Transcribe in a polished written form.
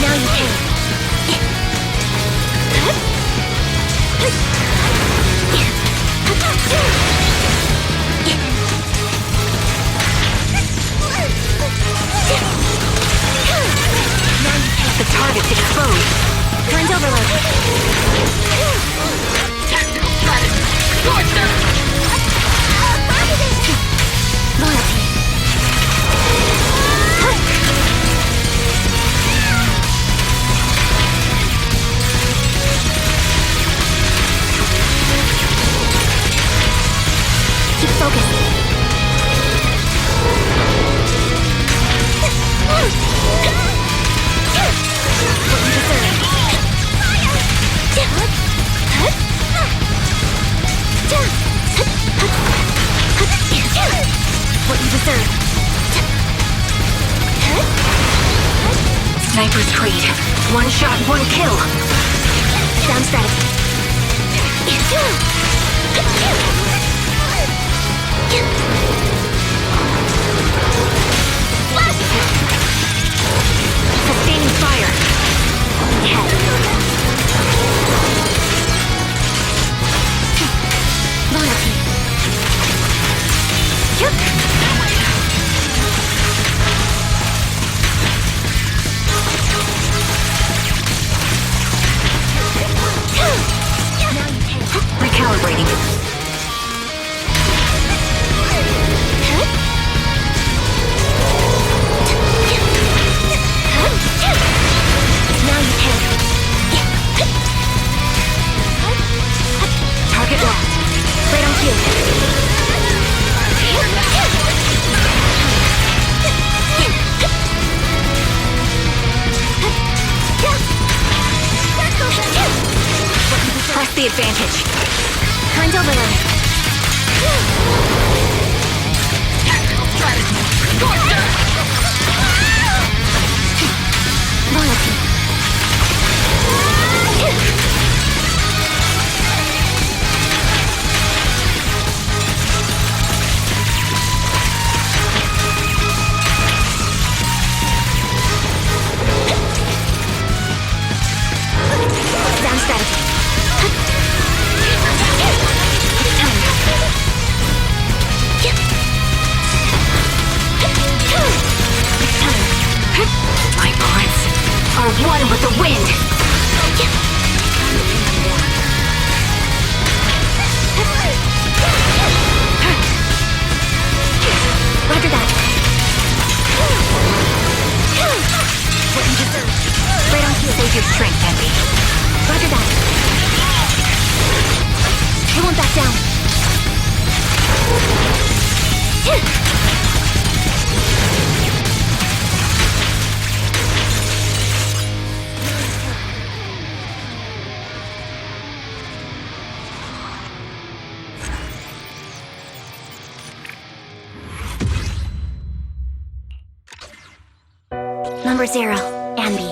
Now you pay. The target's exposed. Current overload. Loyalty. Keep focused. What you deserve. Sniper's trade. One shot, one kill. Sound strategy. Sustaining fire. Loyalty. Recalibrating. Now you pay. Target locked. Right on cue. Press the advantage. Current overload. Loyalty. Sound strategy. My bullets are one with the wind. Roger that. What you deserve. Right on cue. Save your strength, Anby. Roger that. I won't back down. Number 0, Anby.